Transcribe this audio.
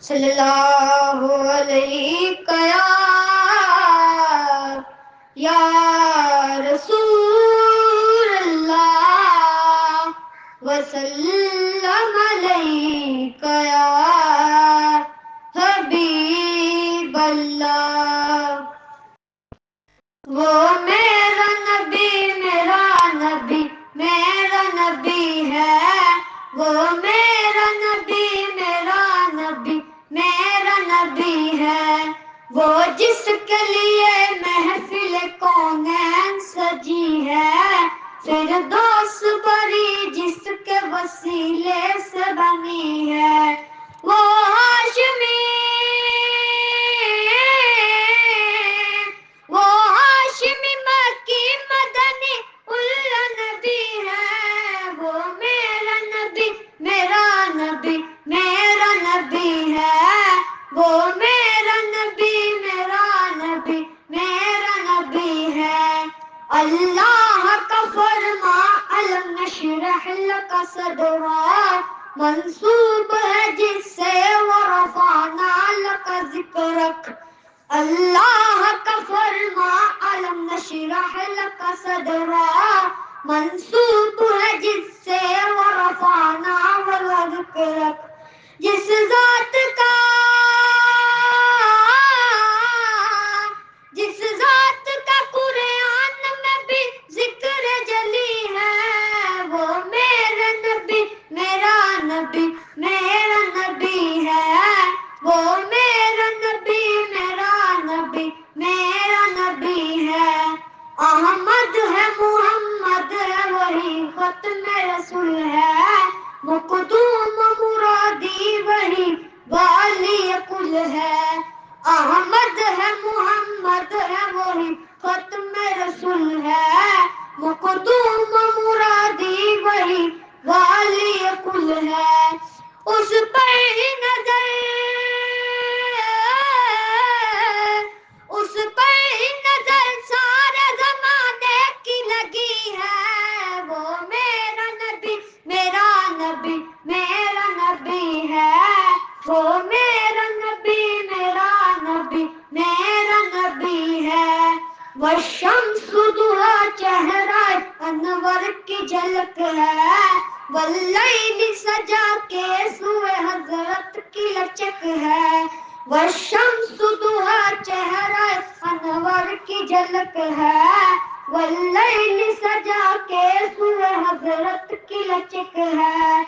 صلی اللہ علیہ یا رسول اللہ وسلم علیک یا حبیب اللہ. وہ میرا نبی میرا نبی ہے. وہ میرا نبی میرا نبی ہے. وہ جس کے لیے محفل کونین سجی ہے. فردوس بری جس کے وسیلے سے بنی ہے. وہ ہاشمی مکی مدنی اللہ نبی ہے. وہ میرا نبی میرا نبی ہے. وہ میرا نبی میرا نبی ہے. اللہ کا فرما علم نشرح لک صدرک منسوب ہے جس سے ورفعنا لک ذکرک. اللہ کا فرما علم نشرح لک صدرک منسوب ہے جس سے ورفعنا ذکرک. جس ذات کا قرآن میں بھی ذکر جلی ہے. وہ میرا نبی میرا نبی ہے. وہ میرا نبی میرا نبی ہے. احمد ہے محمد ہے وہی ختم رسول ہے. مقدوم مرادی وہی والی کل ہے. احمد ہے محمد ہے وہی ختم رسول ہے. مقدوم مرادی وہی والی کل ہے. اس پر ہی نظر سارے زمانے کی لگی ہے. وہ میرا نبی میرا نبی ہے. وہ میرا نبی میرا نبی ہے. والشمس ضحا چہرہ انور کی جھلک ہے. واللیل سجا کے سوئے حضرت کی لچک ہے. والشمس ضحا چہرہ انور کی جھلک ہے. واللیل سجا کے سوئے حضرت کی لچک ہے.